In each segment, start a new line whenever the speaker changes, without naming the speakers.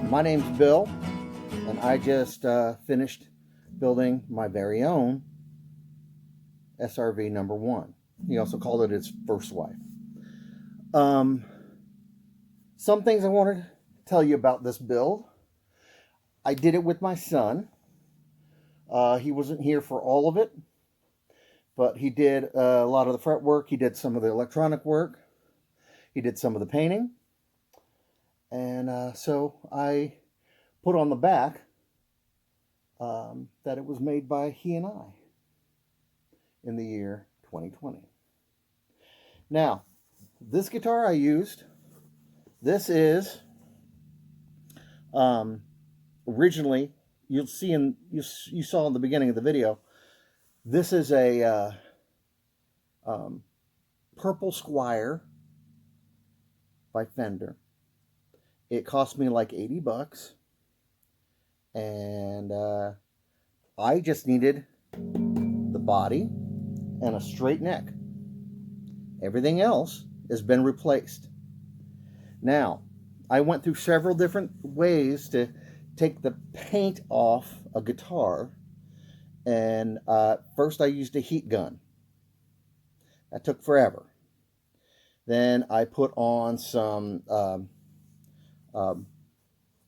My name's Bill, and I just finished building my very own SRV number one. He also called it his first wife. Um, some things I wanted to tell you about this build. I did it with my son. He wasn't here for all of it, but he did a lot of the fret work. He did some of the electronic work. He did some of the painting. And so I put on the back that it was made by he and I in the year 2020. Now, this guitar I used, this is originally, you saw in the beginning of the video, this is a Purple Squire by Fender. It cost me like 80 bucks. And I just needed the body and a straight neck. Everything else has been replaced. Now, I went through several different ways to take the paint off a guitar. And first I used a heat gun. That took forever. Then I put on some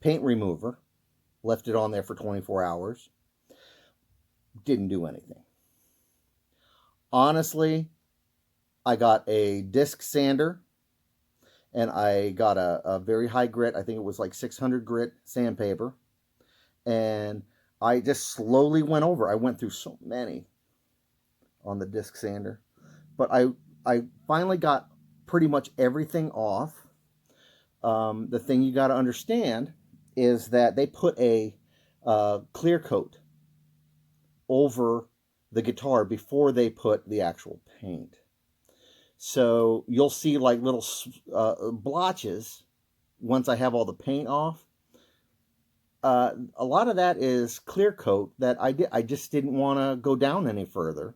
paint remover. Left it on there for 24 hours. Didn't do anything. Honestly, I got a disc sander. And I got a very high grit. I think it was like 600 grit sandpaper. And I just slowly went over. I went through so many on the disc sander. But I finally got pretty much everything off. The thing you got to understand is that they put a clear coat over the guitar before they put the actual paint. So you'll see like little blotches once I have all the paint off. A lot of that is clear coat that I just didn't want to go down any further.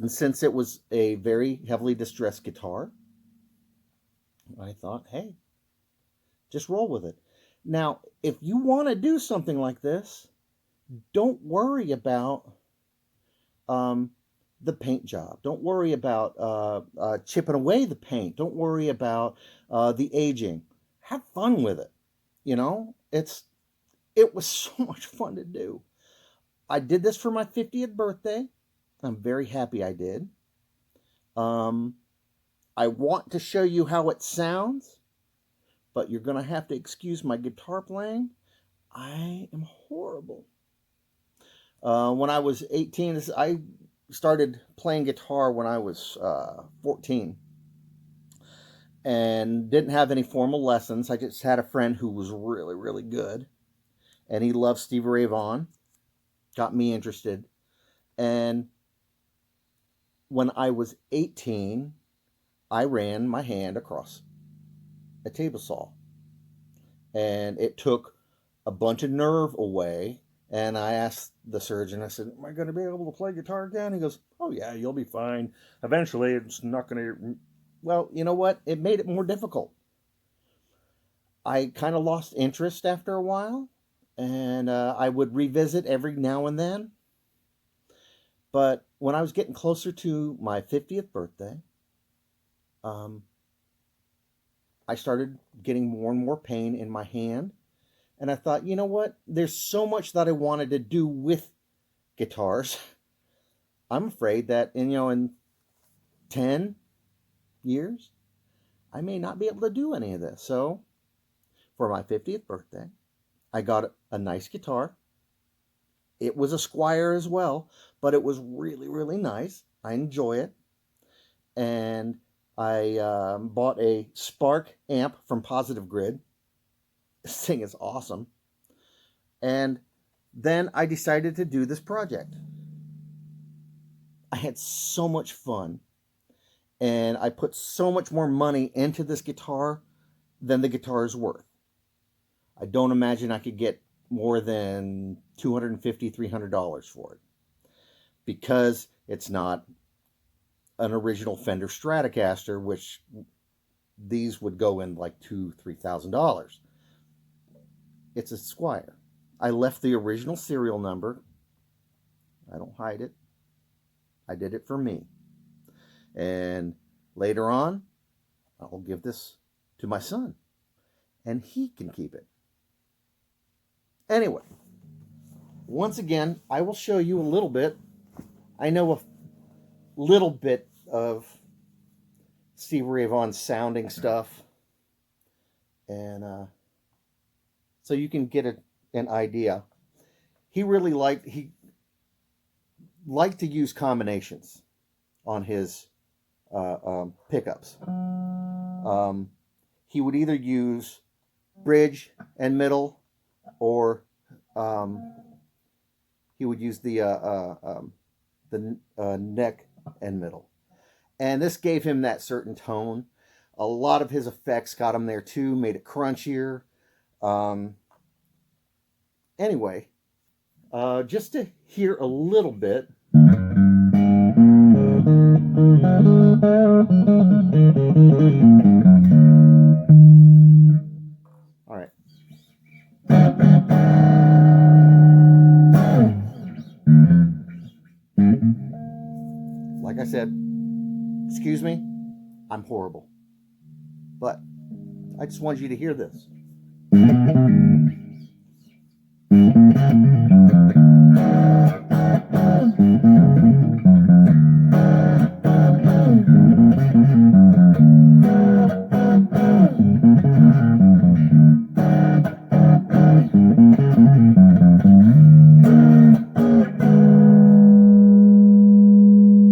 And since it was a very heavily distressed guitar, I thought, hey, just roll with it. Now, if you want to do something like this, don't worry about the paint job. Don't worry about chipping away the paint. Don't worry about the aging. Have fun with it. You know, it was so much fun to do. I did this for my 50th birthday. I'm very happy I did. I want to show you how it sounds, but you're going to have to excuse my guitar playing. I am horrible. When I was 18, I started playing guitar when I was 14 and didn't have any formal lessons. I just had a friend who was really, really good, and he loved Stevie Ray Vaughn. Got me interested. And when I was 18, I ran my hand across a table saw, and it took a bunch of nerve away. And I asked the surgeon, I said, am I going to be able to play guitar again? He goes, oh yeah, you'll be fine. Eventually it's not going to. Well, you know what? It made it more difficult. I kind of lost interest after a while, and I would revisit every now and then. But when I was getting closer to my 50th birthday, I started getting more and more pain in my hand. And I thought, you know what? There's so much that I wanted to do with guitars. I'm afraid that in 10 years, I may not be able to do any of this. So for my 50th birthday, I got a nice guitar. It was a Squire as well, but it was really, really nice. I enjoy it. And I bought a Spark amp from Positive Grid. This thing is awesome. And then I decided to do this project. I had so much fun. And I put so much more money into this guitar than the guitar is worth. I don't imagine I could get more than $250, $300 for it. Because it's not an original Fender Stratocaster, which these would go in like $2,000, $3,000. It's a Squire. I left the original serial number. I don't hide it. I did it for me. And later on, I'll give this to my son, and he can keep it. Anyway, once again, I will show you a little bit. I know a little bit of Stevie Ray Vaughn sounding stuff, and so you can get an idea. He liked to use combinations on his pickups. He would either use bridge and middle, or he would use the neck and middle. And this gave him that certain tone. A lot of his effects got him there too, made it crunchier. Anyway, just to hear a little bit. All right. Like I said, excuse me, I'm horrible. But I just wanted you to hear this.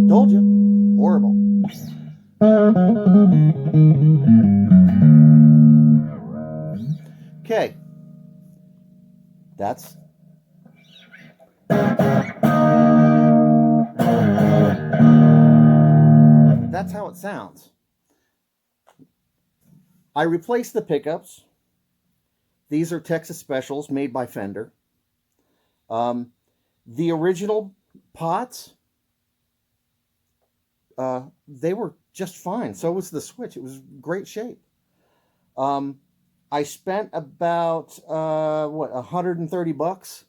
Told you, horrible. Okay, that's how it sounds. I replaced the pickups. These are Texas Specials made by Fender. The original pots, they were just fine. So was the switch. It was great shape. I spent about $130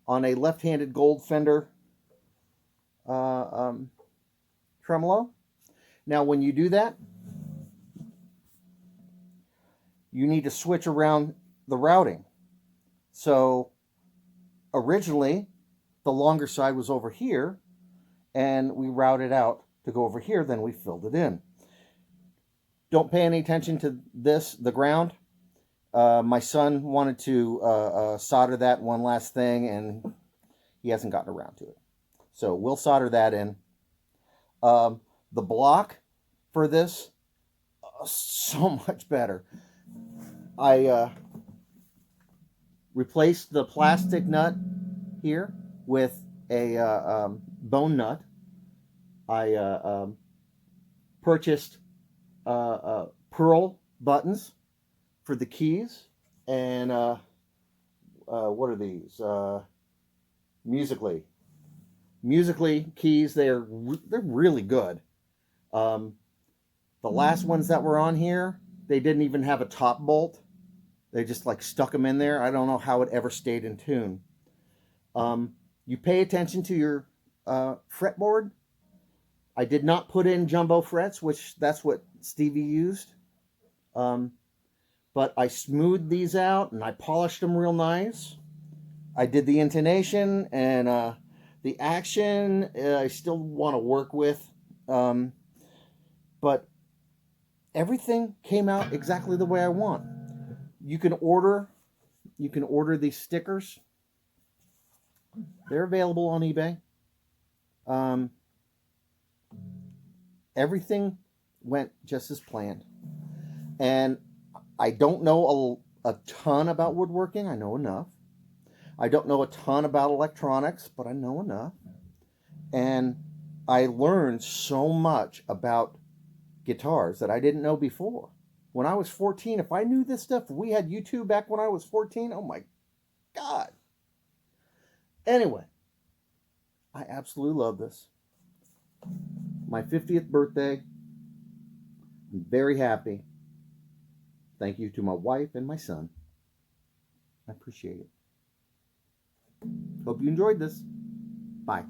on a left-handed gold Fender tremolo. Now, when you do that, you need to switch around the routing. So originally, the longer side was over here, and we routed out to go over here, then we filled it in. Don't pay any attention to this, the ground. My son wanted to solder that one last thing, and he hasn't gotten around to it. So we'll solder that in. The block for this, so much better. I replaced the plastic nut here with a bone nut. I purchased pearl buttons for the keys, and what are these? Musically keys. They're really good. The last ones that were on here, they didn't even have a top bolt. They just like stuck them in there. I don't know how it ever stayed in tune. You pay attention to your fretboard. I did not put in jumbo frets, which that's what Stevie used. But I smoothed these out and I polished them real nice. I did the intonation and the action. I still want to work with, but everything came out exactly the way I want. You can order these stickers. They're available on eBay. Everything went just as planned. And I don't know a ton about woodworking. I know enough. I don't know a ton about electronics, but I know enough. And I learned so much about guitars that I didn't know before. When I was 14, if I knew this stuff, if we had YouTube back when I was 14, oh my God. Anyway, I absolutely love this. My 50th birthday. I'm very happy. Thank you to my wife and my son. I appreciate it. Hope you enjoyed this. Bye.